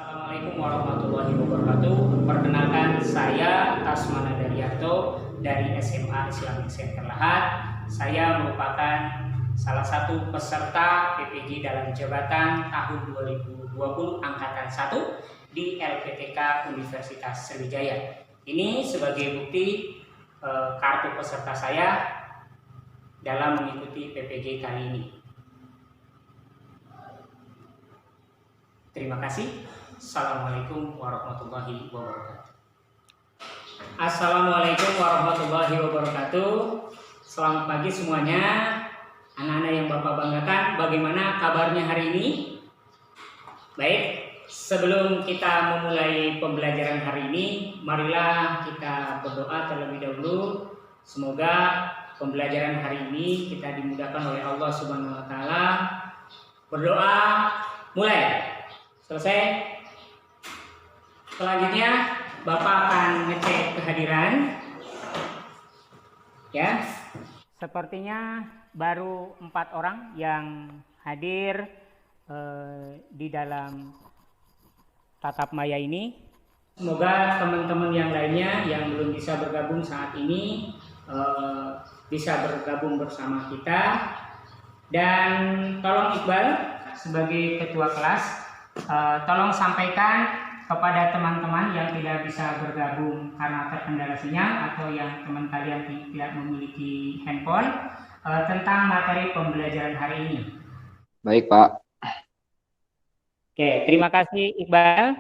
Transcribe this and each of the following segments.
Assalamualaikum warahmatullahi wabarakatuh. Perkenalkan, saya Tasmana Daryanto dari SMA Islamic Center Lahat. Saya merupakan salah satu peserta PPG dalam jabatan tahun 2020 angkatan 1 di LPTK Universitas Sriwijaya. Ini sebagai bukti kartu peserta saya dalam mengikuti PPG kali ini. Terima kasih. Assalamualaikum warahmatullahi wabarakatuh. Assalamualaikum warahmatullahi wabarakatuh. Selamat pagi semuanya. Anak-anak yang Bapak banggakan, bagaimana kabarnya hari ini? Baik, sebelum kita memulai pembelajaran hari ini, marilah kita berdoa terlebih dahulu. Semoga pembelajaran hari ini kita dimudahkan oleh Allah Subhanahu wa taala. Berdoa, mulai. Selesai. Selanjutnya Bapak akan ngecek kehadiran. Ya. Sepertinya baru 4 orang yang hadir di dalam tatap maya ini. Semoga teman-teman yang lainnya yang belum bisa bergabung saat ini bisa bergabung bersama kita. Dan tolong Iqbal sebagai ketua kelas, tolong sampaikan kepada teman-teman yang tidak bisa bergabung karena terkendala sinyal atau yang teman kalian tidak memiliki handphone tentang materi pembelajaran hari ini. Baik, Pak. Oke, terima kasih Iqbal.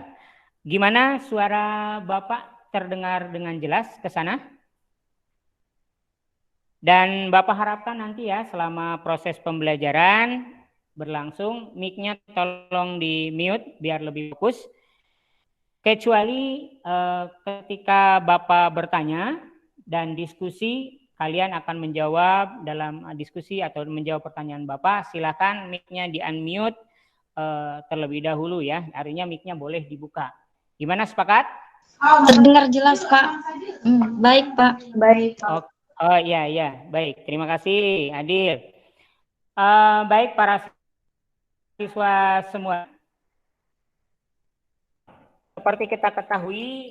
Gimana suara Bapak terdengar dengan jelas ke sana? Dan Bapak harapkan nanti ya selama proses pembelajaran berlangsung, mic-nya tolong di mute biar lebih fokus. Kecuali ketika Bapak bertanya dan diskusi, kalian akan menjawab dalam diskusi atau menjawab pertanyaan Bapak, silakan mic-nya di unmute terlebih dahulu ya. Artinya mic-nya boleh dibuka. Gimana, sepakat? Terdengar jelas, Pak. Baik, Pak. Baik. Oh iya, baik. Terima kasih, Adil. Baik para siswa semua. Seperti kita ketahui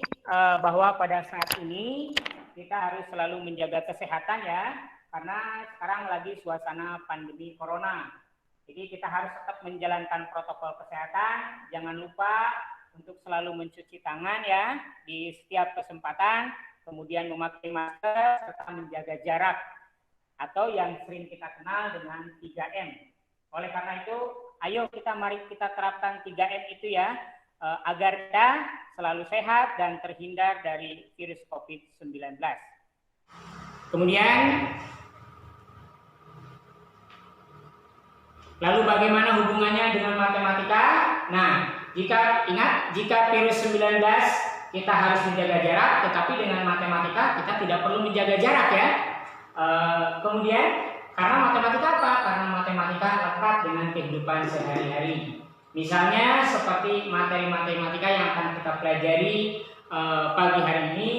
bahwa pada saat ini kita harus selalu menjaga kesehatan ya, karena sekarang lagi suasana pandemi corona. Jadi kita harus tetap menjalankan protokol kesehatan. Jangan lupa untuk selalu mencuci tangan ya di setiap kesempatan, kemudian memakai masker serta menjaga jarak atau yang sering kita kenal dengan 3M. Oleh karena itu, ayo mari kita terapkan 3M itu ya, agar kita selalu sehat dan terhindar dari virus COVID-19. Kemudian, lalu bagaimana hubungannya dengan matematika? Nah, jika virus 19 kita harus menjaga jarak, tetapi dengan matematika kita tidak perlu menjaga jarak ya. Kemudian, karena matematika apa? Karena matematika lekat dengan kehidupan sehari-hari. Misalnya seperti materi matematika yang akan kita pelajari pagi hari ini,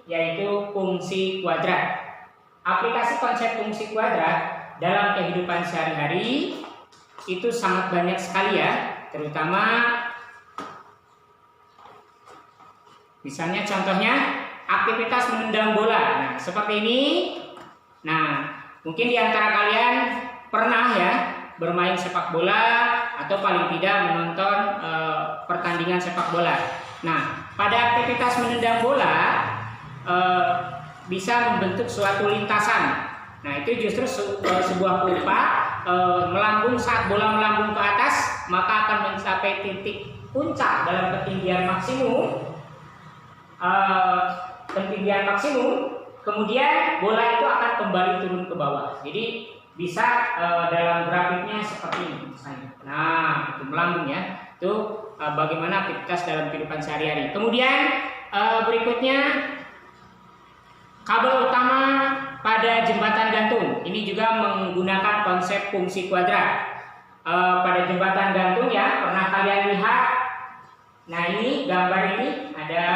yaitu fungsi kuadrat. Aplikasi konsep fungsi kuadrat dalam kehidupan sehari-hari itu sangat banyak sekali ya, terutama misalnya contohnya aktivitas menendang bola. Nah, seperti ini. Nah, mungkin di antara kalian pernah ya bermain sepak bola atau paling tidak menonton pertandingan sepak bola. Nah, pada aktivitas menendang bola bisa membentuk suatu lintasan. Nah, itu justru sebuah kurva melambung. Saat bola melambung ke atas, maka akan mencapai titik puncak dalam ketinggian maksimum. Kemudian bola itu akan kembali turun ke bawah. Jadi bisa dalam grafiknya seperti ini misalnya. Nah, itu melambung ya. Itu bagaimana aktivitas dalam kehidupan sehari-hari. Kemudian berikutnya kabel utama pada jembatan gantung. Ini juga menggunakan konsep fungsi kuadrat. Pada jembatan gantung ya, pernah kalian lihat? Nah, ini gambar ini ada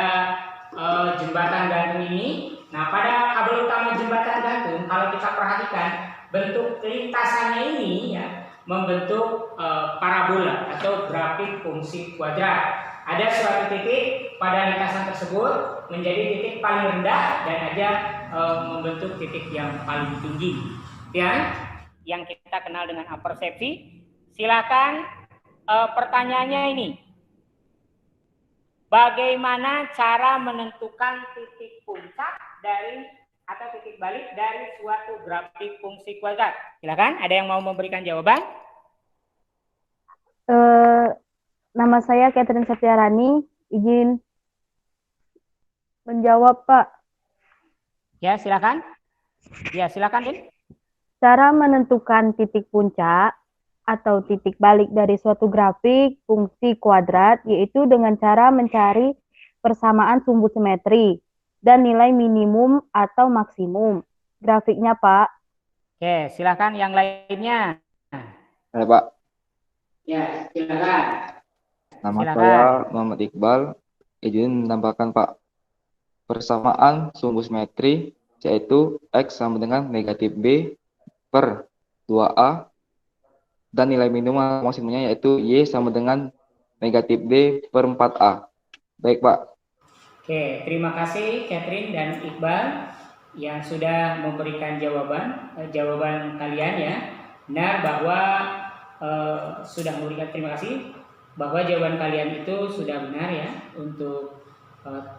jembatan gantung ini. Nah, pada kabel utama jembatan gantung, kalau kita perhatikan bentuk lintasannya ini ya, membentuk parabola atau grafik fungsi kuadrat. Ada suatu titik pada lintasan tersebut menjadi titik paling rendah dan ada membentuk titik yang paling tinggi. Ya, yang kita kenal dengan apersepsi. Silakan pertanyaannya ini. Bagaimana cara menentukan titik puncak dari atau titik balik dari suatu grafik fungsi kuadrat? Silakan, ada yang mau memberikan jawaban? Nama saya Catherine Setiarani, izin menjawab, Pak. Ya, silakan. Ya, silakan, Din. Cara menentukan titik puncak atau titik balik dari suatu grafik fungsi kuadrat yaitu dengan cara mencari persamaan sumbu simetri dan nilai minimum atau maksimum grafiknya, Pak. Oke, silakan yang lainnya. Ada Pak. Ya, silakan. Nama Silakan. saya Muhammad Iqbal. Izin menambahkan Pak. Persamaan sumbu simetri yaitu X sama dengan negatif B per 2A dan nilai minimum atau maksimumnya yaitu Y sama dengan negatif D per 4A. Baik Pak. Oke, terima kasih Catherine dan Iqbal yang sudah memberikan jawaban kalian ya. Benar bahwa sudah memberikan, terima kasih bahwa jawaban kalian itu sudah benar ya untuk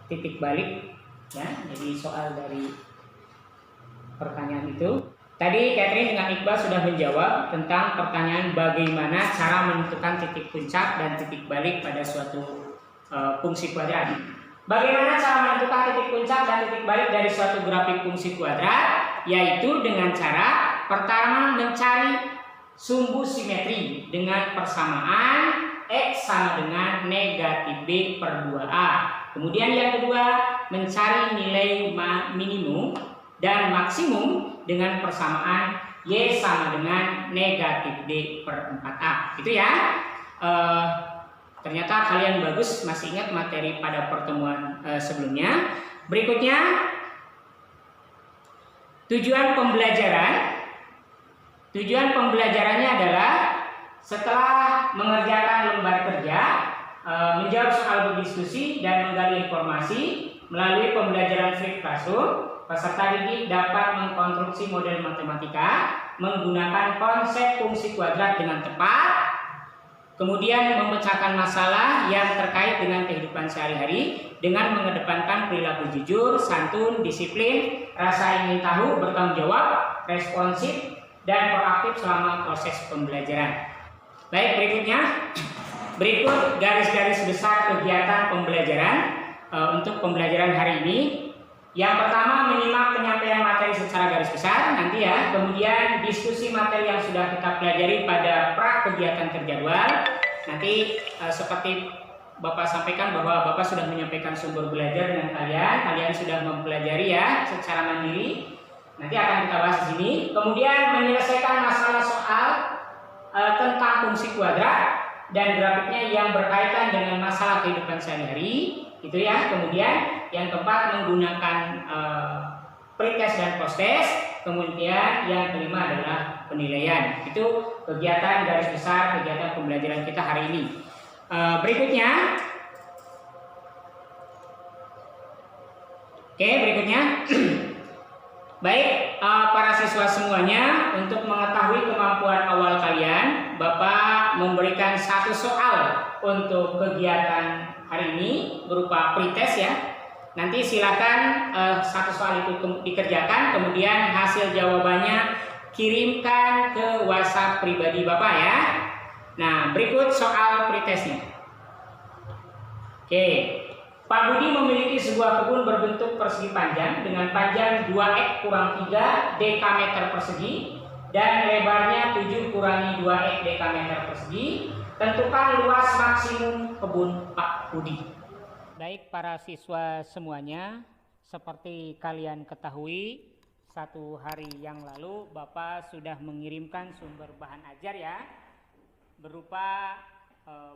titik balik ya. Jadi soal dari pertanyaan itu. Tadi Catherine dengan Iqbal sudah menjawab tentang pertanyaan bagaimana cara menentukan titik puncak dan titik balik pada suatu fungsi kuadrat. Bagaimana cara menentukan titik puncak dan titik balik dari suatu grafik fungsi kuadrat? Yaitu dengan cara pertama mencari sumbu simetri dengan persamaan X sama dengan negatif B per 2A. Kemudian yang kedua, mencari nilai minimum dan maksimum dengan persamaan Y sama dengan negatif D per 4A. Itu ya. Ternyata kalian bagus masih ingat materi pada pertemuan sebelumnya. Berikutnya, tujuan pembelajaran. Tujuan pembelajarannya adalah setelah mengerjakan lembar kerja, menjawab soal berdiskusi dan menggali informasi melalui pembelajaran flipped classroom, peserta didik dapat mengkonstruksi model matematika menggunakan konsep fungsi kuadrat dengan tepat, kemudian memecahkan masalah yang terkait dengan kehidupan sehari-hari dengan mengedepankan perilaku jujur, santun, disiplin, rasa ingin tahu, bertanggung jawab, responsif, dan proaktif selama proses pembelajaran. Baik, berikut garis-garis besar kegiatan pembelajaran untuk pembelajaran hari ini. Yang pertama, menyimak penyampaian materi secara garis besar nanti ya. Kemudian diskusi materi yang sudah kita pelajari pada pra kegiatan terjadwal. Nanti seperti Bapak sampaikan bahwa Bapak sudah menyampaikan sumber belajar dengan kalian. Kalian sudah mempelajari ya secara mandiri. Nanti akan kita bahas di sini. Kemudian menyelesaikan masalah soal tentang fungsi kuadrat dan grafiknya yang berkaitan dengan masalah kehidupan sehari-hari. Itu ya. Kemudian yang keempat menggunakan pretest dan posttest. Kemudian yang kelima adalah penilaian. Itu kegiatan garis besar kegiatan pembelajaran kita hari ini. Berikutnya, baik para siswa semuanya, untuk mengetahui kemampuan awal kalian, Bapak memberikan satu soal untuk kegiatan hari ini berupa pretest ya. Nanti silakan satu soal itu dikerjakan, kemudian hasil jawabannya kirimkan ke WhatsApp pribadi Bapak ya. Nah, berikut soal pretestnya. Oke. Pak Budi memiliki sebuah kebun berbentuk persegi panjang dengan panjang 2x kurang 3 dekameter persegi dan lebarnya 7 kurangi 2x dekameter persegi. Tentukan luas maksimum kebun Pak Budi. Baik para siswa semuanya, seperti kalian ketahui, satu hari yang lalu Bapak sudah mengirimkan sumber bahan ajar ya, berupa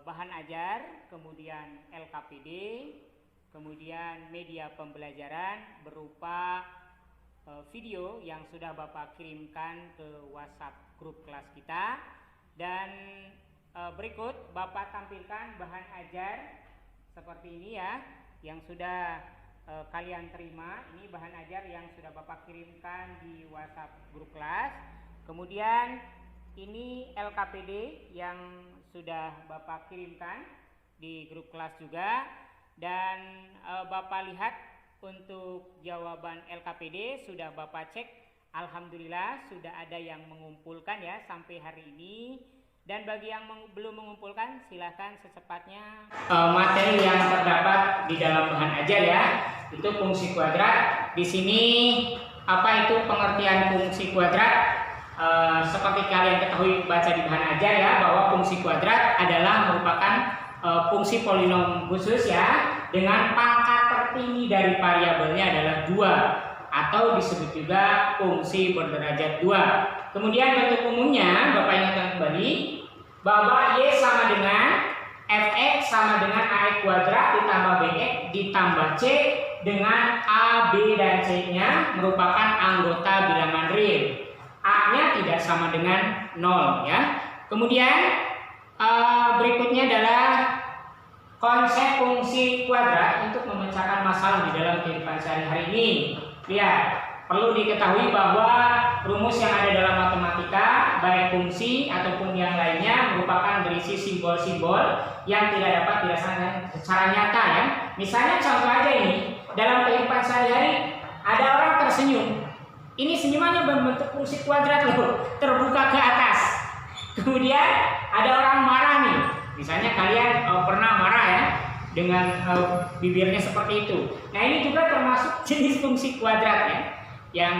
bahan ajar, kemudian LKPD, kemudian media pembelajaran berupa video yang sudah Bapak kirimkan ke WhatsApp grup kelas kita. Dan berikut Bapak tampilkan bahan ajar seperti ini ya, yang sudah kalian terima. Ini bahan ajar yang sudah Bapak kirimkan di WhatsApp grup kelas. Kemudian ini LKPD yang sudah Bapak kirimkan di grup kelas juga. Dan Bapak lihat untuk jawaban LKPD sudah Bapak cek. Alhamdulillah sudah ada yang mengumpulkan ya sampai hari ini. Dan bagi yang belum mengumpulkan, silakan secepatnya materi yang terdapat di dalam bahan ajar ya. Itu fungsi kuadrat. Di sini apa itu pengertian fungsi kuadrat? Seperti kalian ketahui baca di bahan ajar ya, bahwa fungsi kuadrat adalah merupakan fungsi polinom khusus ya, dengan pangkat tertinggi dari variabelnya adalah 2, atau disebut juga fungsi berderajat 2. Kemudian bentuk umumnya Bapak ingatkan kembali bahwa Y sama dengan Fx sama dengan AX kuadrat ditambah Bx ditambah C dengan A, B, dan C-nya merupakan anggota bilangan real. A-nya tidak sama dengan 0 ya. Kemudian berikutnya adalah konsep fungsi kuadrat untuk memecahkan masalah di dalam kehidupan sehari-hari ini. Lihat, perlu diketahui bahwa rumus yang ada dalam matematika, baik fungsi ataupun yang lainnya, merupakan berisi simbol-simbol yang tidak dapat dirasakan secara nyata ya. Misalnya contoh aja ini, dalam kehidupan sehari-hari ada orang tersenyum. Ini senyumannya berbentuk fungsi kuadrat loh, terbuka ke atas. Kemudian ada orang marah nih. Misalnya kalian pernah marah ya, dengan bibirnya seperti itu. Nah, ini juga termasuk jenis fungsi kuadrat ya, yang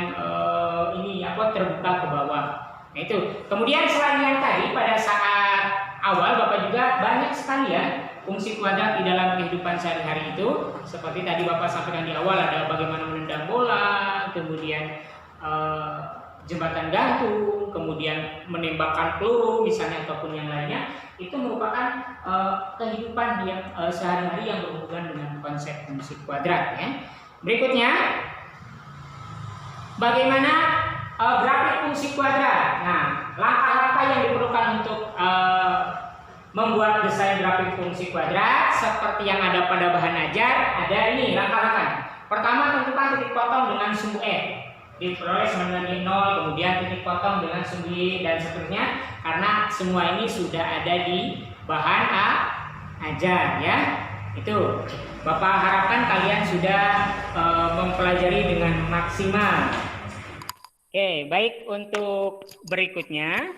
ini terbuka ke bawah. Nah, itu. Kemudian selain yang tadi, pada saat awal Bapak juga banyak sekali ya fungsi kuadrat di dalam kehidupan sehari-hari itu. Seperti tadi Bapak sampaikan di awal, ada bagaimana menendang bola, kemudian jembatan gantung, kemudian menembakkan peluru misalnya ataupun yang lainnya. Itu merupakan kehidupan yang sehari-hari yang berhubungan dengan konsep fungsi kuadrat ya. Berikutnya, bagaimana grafik fungsi kuadrat. Nah, langkah-langkah yang diperlukan untuk membuat desain grafik fungsi kuadrat seperti yang ada pada bahan ajar, ada ini langkah-langkah. Pertama, tentukan titik potong dengan sumbu F. Diperoleh sama dengan 0, kemudian titik potong dengan sumbu Y dan seterusnya, karena semua ini sudah ada di bahan ajar ya. Itu Bapak harapkan kalian sudah mempelajari dengan maksimal. Oke, baik, untuk berikutnya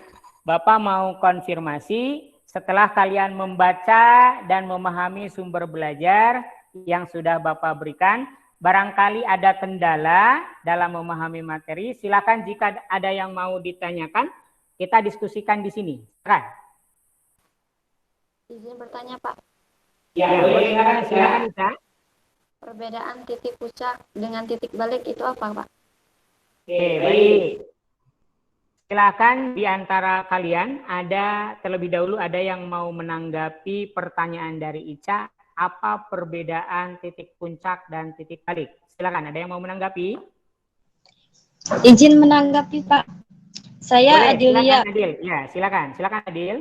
Bapak mau konfirmasi setelah kalian membaca dan memahami sumber belajar yang sudah Bapak berikan. Barangkali ada kendala dalam memahami materi, silakan jika ada yang mau ditanyakan, kita diskusikan di sini. Silakan. Izin bertanya, Pak. Ya, boleh silakan Isa. Perbedaan titik puncak dengan titik balik itu apa, Pak? Oke, baik. Silakan di antara kalian terlebih dahulu ada yang mau menanggapi pertanyaan dari Ica. Apa perbedaan titik puncak dan titik balik? Silakan, ada yang mau menanggapi? Izin menanggapi, Pak. Saya Adilia. Silakan, Adil. Ya, silakan Adil.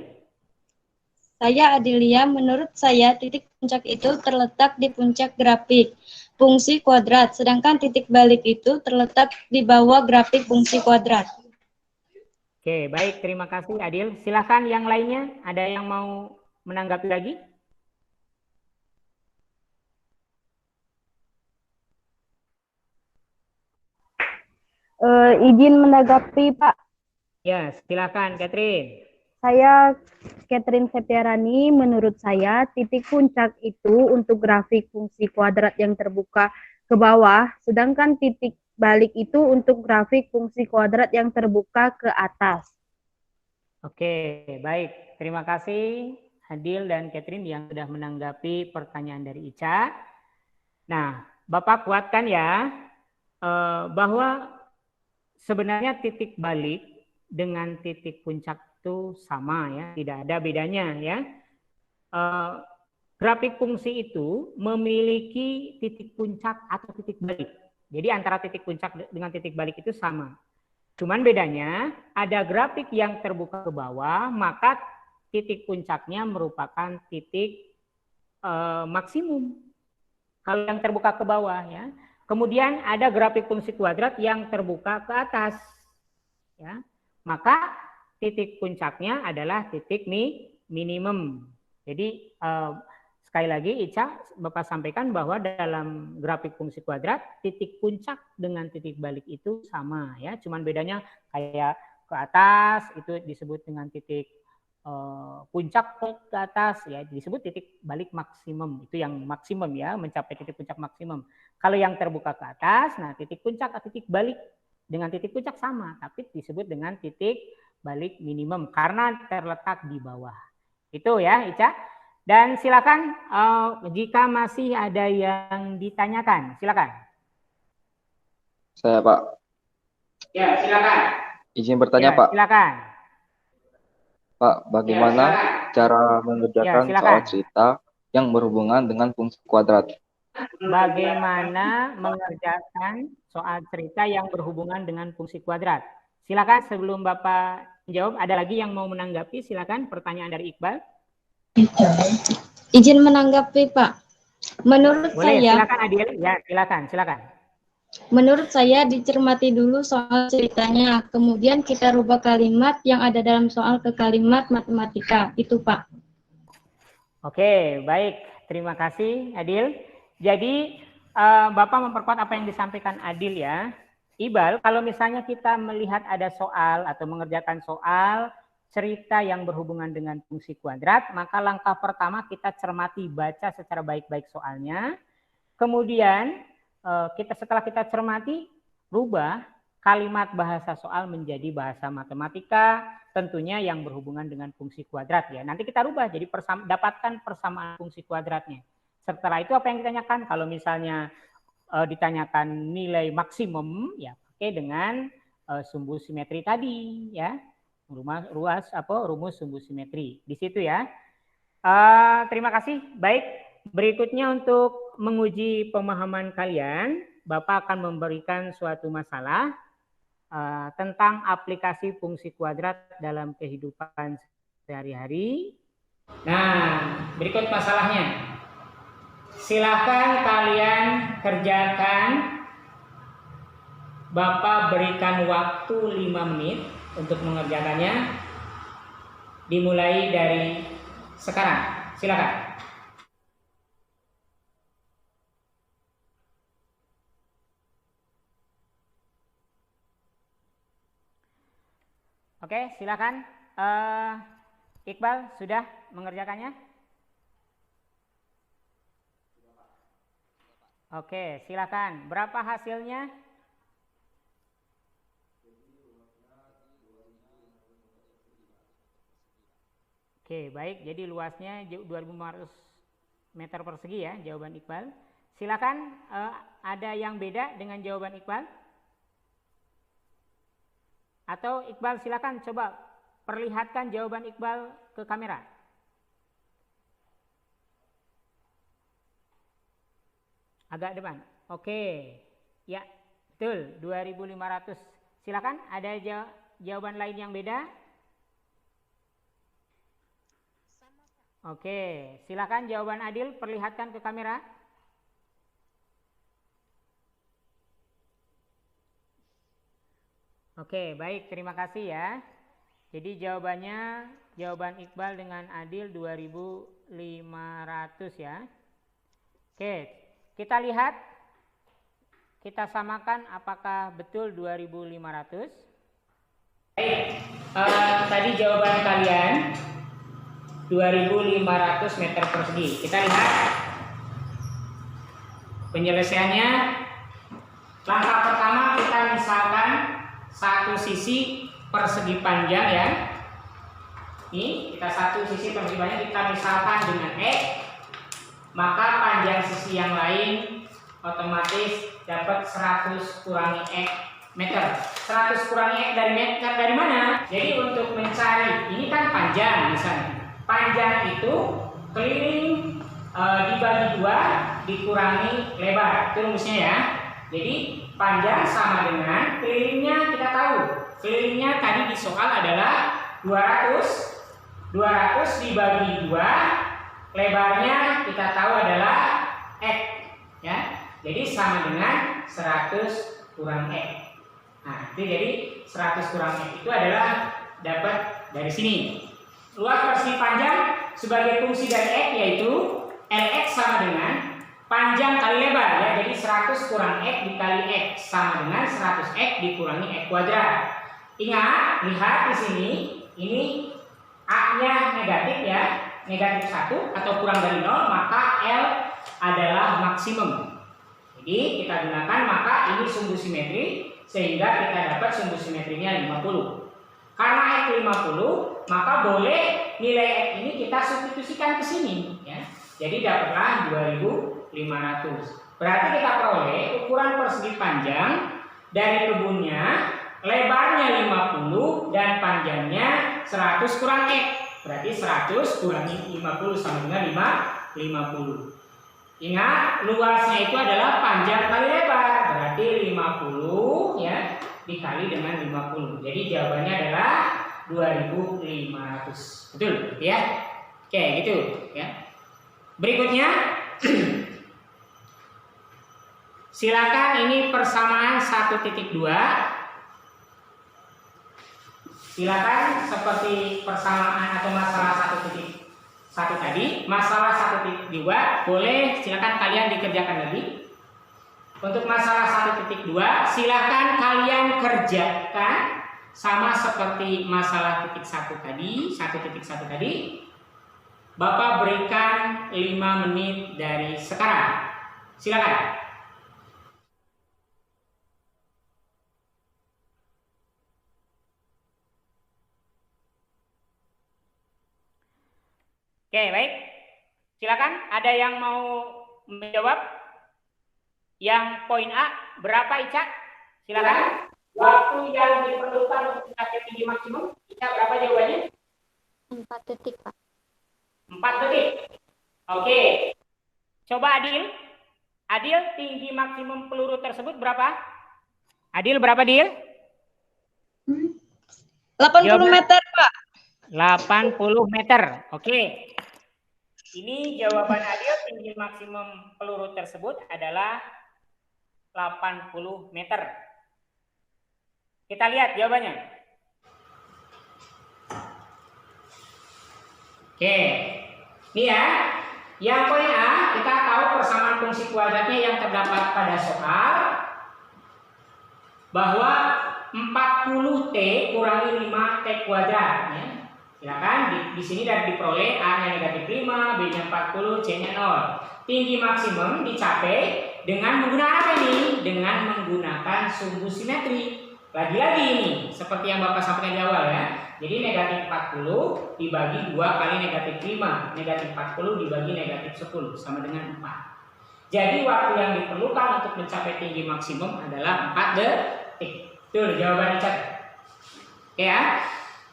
Saya Adilia, menurut saya titik puncak itu terletak di puncak grafik fungsi kuadrat, sedangkan titik balik itu terletak di bawah grafik fungsi kuadrat. Oke, baik, terima kasih Adil. Silakan yang lainnya, ada yang mau menanggapi lagi? Izin menanggapi, Pak. Ya, silakan Catherine. Saya Catherine Septiarani, menurut saya titik puncak itu untuk grafik fungsi kuadrat yang terbuka ke bawah, sedangkan titik balik itu untuk grafik fungsi kuadrat yang terbuka ke atas. Oke, baik. Terima kasih Adil dan Catherine yang sudah menanggapi pertanyaan dari Ica. Nah, Bapak kuatkan ya bahwa sebenarnya titik balik dengan titik puncak itu sama ya, tidak ada bedanya ya. Grafik fungsi itu memiliki titik puncak atau titik balik. Jadi antara titik puncak dengan titik balik itu sama. Cuman bedanya ada grafik yang terbuka ke bawah, maka titik puncaknya merupakan titik maksimum. Kalau yang terbuka ke bawah ya. Kemudian ada grafik fungsi kuadrat yang terbuka ke atas. Ya. Maka titik puncaknya adalah titik minimum. Jadi sekali lagi Ica, Bapak sampaikan bahwa dalam grafik fungsi kuadrat titik puncak dengan titik balik itu sama ya, cuman bedanya kayak ke atas itu disebut dengan titik puncak, ke atas ya disebut titik balik maksimum, itu yang maksimum ya, mencapai titik puncak maksimum. Kalau yang terbuka ke atas, nah titik puncak atau titik balik dengan titik puncak sama, tapi disebut dengan titik balik minimum karena terletak di bawah. Itu ya Ica. Dan silakan jika masih ada yang ditanyakan, silakan. Saya Pak. Ya, silakan. Izin bertanya ya, Pak. Silakan. Pak, bagaimana cara mengerjakan soal cerita yang berhubungan dengan fungsi kuadrat? Bagaimana mengerjakan soal cerita yang berhubungan dengan fungsi kuadrat? Silakan sebelum Bapak jawab, ada lagi yang mau menanggapi? Silakan pertanyaan dari Iqbal. Izin menanggapi Pak. Menurut Boleh, saya, silakan Adil. Ya, silakan. Menurut saya dicermati dulu soal ceritanya, kemudian kita rubah kalimat yang ada dalam soal ke kalimat matematika. Itu Pak. Oke, baik. Terima kasih Adil. Jadi Bapak memperkuat apa yang disampaikan Adil ya. Iqbal, kalau misalnya kita melihat ada soal atau mengerjakan soal cerita yang berhubungan dengan fungsi kuadrat, maka langkah pertama kita cermati, baca secara baik-baik soalnya. Kemudian setelah kita cermati, rubah kalimat bahasa soal menjadi bahasa matematika, tentunya yang berhubungan dengan fungsi kuadrat ya. Nanti kita rubah jadi dapatkan persamaan fungsi kuadratnya. Setelah itu apa yang ditanyakan? Kalau misalnya ditanyakan nilai maksimum, ya pakai dengan sumbu simetri tadi ya. Rumus sumbu simetri di situ ya. Terima kasih. Baik, berikutnya untuk menguji pemahaman kalian, Bapak akan memberikan suatu masalah tentang aplikasi fungsi kuadrat dalam kehidupan sehari-hari. Nah, berikut masalahnya. Silakan kalian kerjakan. Bapak berikan waktu 5 menit untuk mengerjakannya. Dimulai dari sekarang. Silakan. Oke, silakan. Iqbal sudah mengerjakannya? Oke, silakan. Berapa hasilnya? Oke, baik. Jadi luasnya 2.500 meter persegi ya, jawaban Iqbal. Silakan, ada yang beda dengan jawaban Iqbal? Atau Iqbal silakan coba perlihatkan jawaban Iqbal ke kamera. Agak depan. Oke. Ya, betul. 2.500. Silakan, ada jawaban lain yang beda? Oke, silakan jawaban Adil perlihatkan ke kamera. Oke, baik, terima kasih ya. Jadi jawaban Iqbal dengan Adil 2.500 ya. Oke, kita lihat, kita samakan apakah betul 2.500. Baik, tadi jawaban kalian 2.500 meter persegi. Kita lihat penyelesaiannya. Langkah pertama kita misalkan satu sisi persegi panjang ya. Ini kita satu sisi persegi panjang kita misalkan dengan X, maka panjang sisi yang lain otomatis dapat 100 kurangi X meter. 100 kurangi X dari mana? Jadi untuk mencari, ini kan panjang misalnya. Panjang itu keliling dibagi 2 dikurangi lebar. Itu rumusnya ya. Jadi panjang sama dengan kelilingnya kita tahu. Kelilingnya tadi di soal adalah 200 dibagi 2, lebarnya kita tahu adalah X ya. Jadi sama dengan 100 kurang X. Nah, itu jadi 100 kurang X itu adalah dapat dari sini. Luas persegi panjang sebagai fungsi dari X yaitu Lx sama dengan panjang kali lebar ya. Jadi 100 kurang X dikali X sama dengan 100X dikurangi X kuadrat. Ingat, lihat di sini, ini A-nya negatif ya, negatif 1 atau kurang dari 0, maka L adalah maksimum. Jadi kita gunakan maka ini sumbu simetri sehingga kita dapat sumbu simetrinya 50. Karena X 50, maka boleh nilai X ini kita substitusikan ke sini ya. Jadi dapatlah 2500. Berarti kita peroleh ukuran persegi panjang dari kebunnya, lebarnya 50 dan panjangnya 100 kurang X. Berarti 100 kurangi 50 sama dengan 50. Ingat, luasnya itu adalah panjang kali lebar. Berarti 50 ya dikali dengan 50. Jadi jawabannya adalah 2500. Betul ya? Oke, gitu ya. Berikutnya silakan ini persamaan 1.2. Silakan seperti persamaan atau masalah 1.1 tadi, masalah 1.2 boleh silakan kalian dikerjakan lagi. Untuk masalah 1.2 silakan kalian kerjakan sama seperti masalah 1 tadi. Bapak berikan 5 menit dari sekarang. Silakan. Oke, baik. Silakan, ada yang mau menjawab? Yang poin A berapa, Ica? Silakan. Waktu yang diperlukan untuk mencapai tinggi maksimum, Ica berapa jawabannya? 4 detik, Pak. 4 detik. Oke. Coba Adil. Adil, tinggi maksimum peluru tersebut berapa? Adil berapa, Adil? 80 meter, Pak. 80 meter. Oke. Ini jawaban Adil, tinggi maksimum peluru tersebut adalah 80 meter. Kita lihat jawabannya. Oke. Ini ya. Yang poin A, kita tahu persamaan fungsi kuadratnya yang terdapat pada soal bahwa 40T kurangi 5T kuadrat ya. Silakan di sini dan diperoleh A-nya negatif 5, B-nya 40, C-nya 0. Tinggi maksimum dicapai dengan menggunakan apa ini? Dengan menggunakan sumbu simetri. Lagi-lagi ini seperti yang Bapak sampaikan di awal ya. Jadi negatif 40 dibagi 2 kali negatif 5. Negatif 40 dibagi negatif 10 sama dengan 4. Jadi waktu yang diperlukan untuk mencapai tinggi maksimum adalah 4 detik. Itu jawaban dicatat. Oke ya.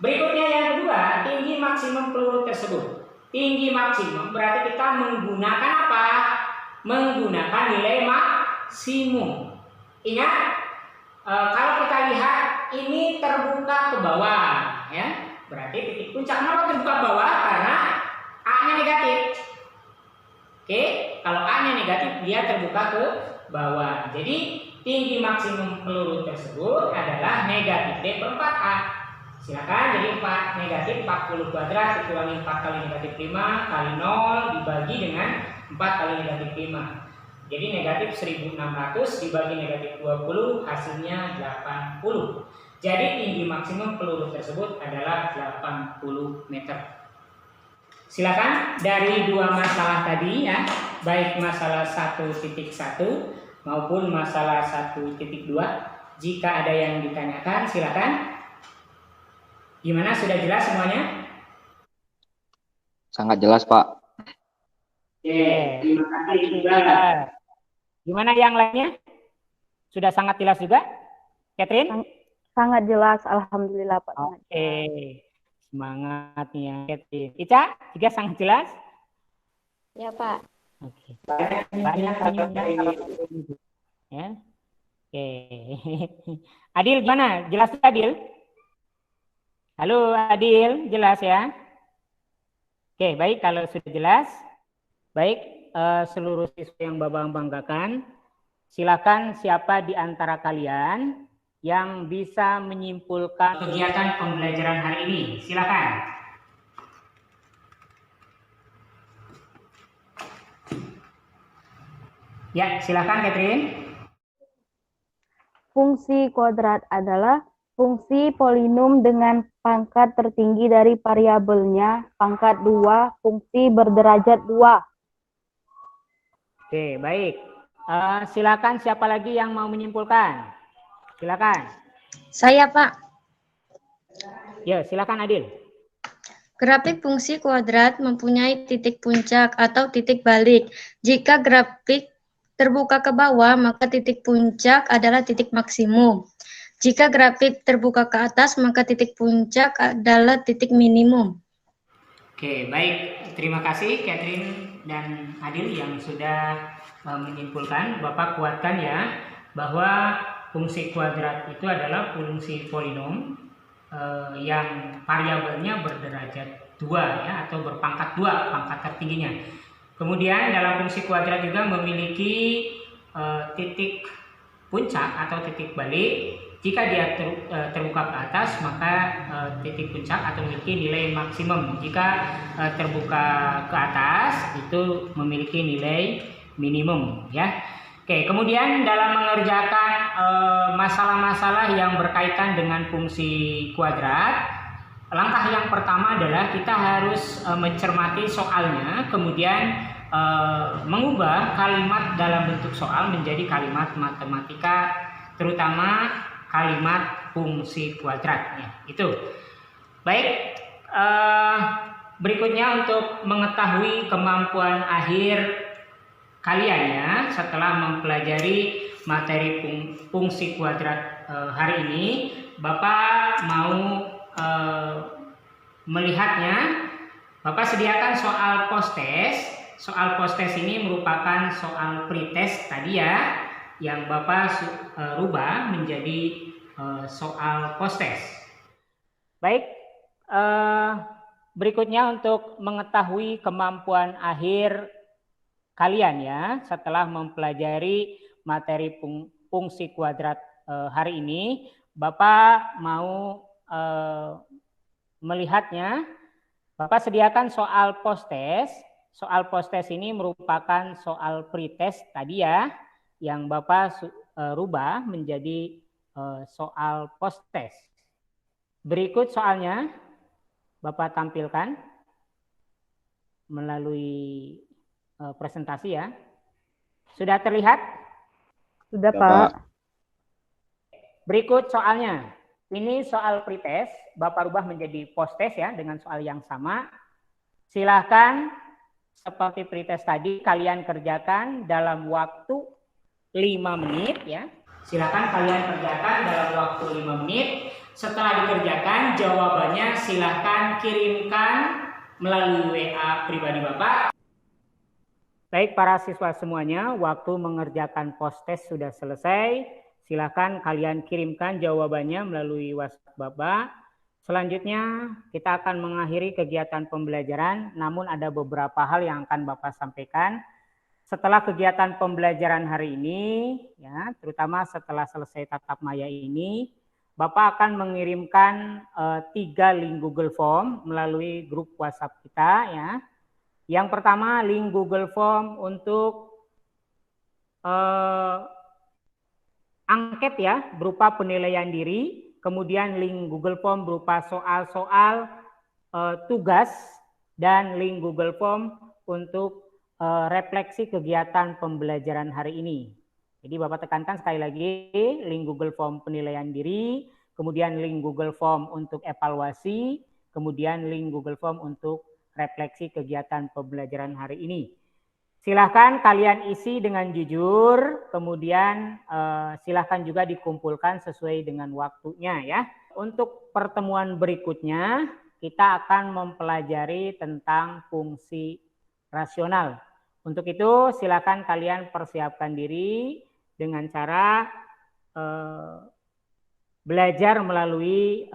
Berikutnya yang kedua, tinggi maksimum peluru tersebut. Tinggi maksimum berarti kita menggunakan apa? Menggunakan nilai maksimum. Ingat, kalau kita lihat ini terbuka ke bawah, ya. Berarti titik puncak. Kenapa terbuka ke bawah? Karena A-nya negatif. Oke, kalau A-nya negatif dia terbuka ke bawah. Jadi tinggi maksimum peluru tersebut adalah negatif D per 4A. Silakan, jadi 4 negatif 40 kuadrat dikurangi 4 kali negatif 5 kali 0 dibagi dengan 4 kali negatif 5. Jadi negatif 1600 dibagi negatif 20 hasilnya 80. Jadi tinggi maksimum peluru tersebut adalah 80 meter. Silakan dari dua masalah tadi ya, baik masalah 1.1 maupun masalah 1.2. Jika ada yang ditanyakan silakan. Gimana, sudah jelas semuanya? Sangat jelas, Pak. Terima kasih. Gimana yang lainnya? Sudah sangat jelas juga? Catherine? Sangat jelas, alhamdulillah Pak. Oke. Semangatnya Catherine. Ica, juga sangat jelas? Ya, Pak. Oke. Banyak ya. Oke. Adil gimana? Jelas Adil? Halo Adil, jelas ya? Oke, baik kalau sudah jelas. Baik, seluruh siswa yang Bapak banggakan, silakan siapa di antara kalian yang bisa menyimpulkan kegiatan pembelajaran hari ini? Silakan. Ya, silakan Catherine. Fungsi kuadrat adalah fungsi polinom dengan pangkat tertinggi dari variabelnya, pangkat 2, fungsi berderajat 2. Oke, baik. Silakan siapa lagi yang mau menyimpulkan? Silakan. Saya, Pak. Ya, silakan Adil. Grafik fungsi kuadrat mempunyai titik puncak atau titik balik. Jika grafik terbuka ke bawah, maka titik puncak adalah titik maksimum. Jika grafik terbuka ke atas, maka titik puncak adalah titik minimum. Oke, baik. Terima kasih Catherine dan Adil yang sudah menyimpulkan. Bapak kuatkan ya bahwa fungsi kuadrat itu adalah fungsi polinom yang variabelnya berderajat 2 ya, atau berpangkat 2, pangkat tertingginya. Kemudian dalam fungsi kuadrat juga memiliki titik puncak atau titik balik. Jika dia terbuka ke atas, maka titik puncak atau memiliki nilai maksimum. Jika terbuka ke atas, itu memiliki nilai minimum ya. Oke, kemudian dalam mengerjakan masalah-masalah yang berkaitan dengan fungsi kuadrat, langkah yang pertama adalah kita harus mencermati soalnya, kemudian mengubah kalimat dalam bentuk soal menjadi kalimat matematika, terutama kalimat fungsi kuadrat ya. Itu. Baik, berikutnya untuk mengetahui kemampuan akhir kalian ya setelah mempelajari materi fungsi kuadrat hari ini, Bapak mau melihatnya. Bapak sediakan soal post-test. Soal post-test ini merupakan soal pretest tadi ya, yang Bapak rubah menjadi soal post-test. Baik, berikutnya untuk mengetahui kemampuan akhir kalian ya setelah mempelajari materi fungsi kuadrat hari ini, Bapak mau melihatnya. Bapak sediakan soal post-test. Soal post-test ini merupakan soal pretest tadi ya, yang Bapak rubah menjadi soal post-test. Berikut soalnya Bapak tampilkan melalui presentasi ya. Sudah terlihat? Sudah, Pak. Berikut soalnya. Ini soal pretest, Bapak rubah menjadi post-test ya dengan soal yang sama. Silahkan seperti pretest tadi kalian kerjakan dalam waktu 5 menit ya. Silakan kalian kerjakan dalam waktu 5 menit. Setelah dikerjakan jawabannya silahkan kirimkan melalui WA pribadi Bapak. Baik para siswa semuanya, waktu mengerjakan post-test sudah selesai. Silakan kalian kirimkan jawabannya melalui WhatsApp Bapak. Selanjutnya kita akan mengakhiri kegiatan pembelajaran, namun ada beberapa hal yang akan Bapak sampaikan. Setelah kegiatan pembelajaran hari ini, ya, terutama setelah selesai tatap maya ini, Bapak akan mengirimkan 3 link Google Form melalui grup WhatsApp kita. Ya. Yang pertama link Google Form untuk angket ya, berupa penilaian diri. Kemudian link Google Form berupa soal-soal tugas. Dan link Google Form untuk refleksi kegiatan pembelajaran hari ini. Jadi Bapak tekankan sekali lagi link Google Form penilaian diri, kemudian link Google Form untuk evaluasi, kemudian link Google Form untuk refleksi kegiatan pembelajaran hari ini. Silahkan kalian isi dengan jujur, kemudian silahkan juga dikumpulkan sesuai dengan waktunya ya. Untuk pertemuan berikutnya kita akan mempelajari tentang fungsi rasional. Untuk itu silakan kalian persiapkan diri dengan cara belajar melalui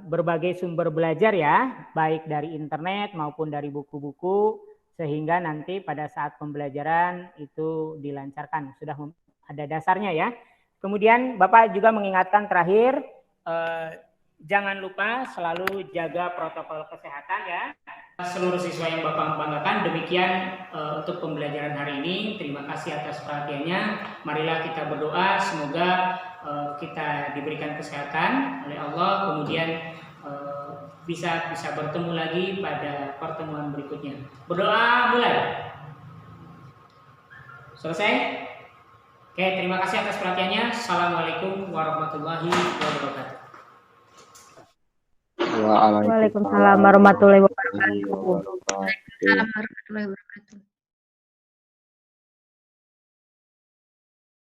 berbagai sumber belajar ya, baik dari internet maupun dari buku-buku, sehingga nanti pada saat pembelajaran itu dilancarkan. Sudah ada dasarnya ya. Kemudian Bapak juga mengingatkan terakhir, jangan lupa selalu jaga protokol kesehatan ya. Seluruh siswa yang Bapak banggakan, demikian untuk pembelajaran hari ini. Terima kasih atas perhatiannya. Marilah kita berdoa, semoga kita diberikan kesehatan oleh Allah, kemudian bisa bertemu lagi pada pertemuan berikutnya. Berdoa mulai. Selesai? Oke, terima kasih atas perhatiannya. Assalamualaikum warahmatullahi wabarakatuh. Waalaikumsalam warahmatullahi wabarakatuh. Waalaikumsalam warahmatullahi wabarakatuh.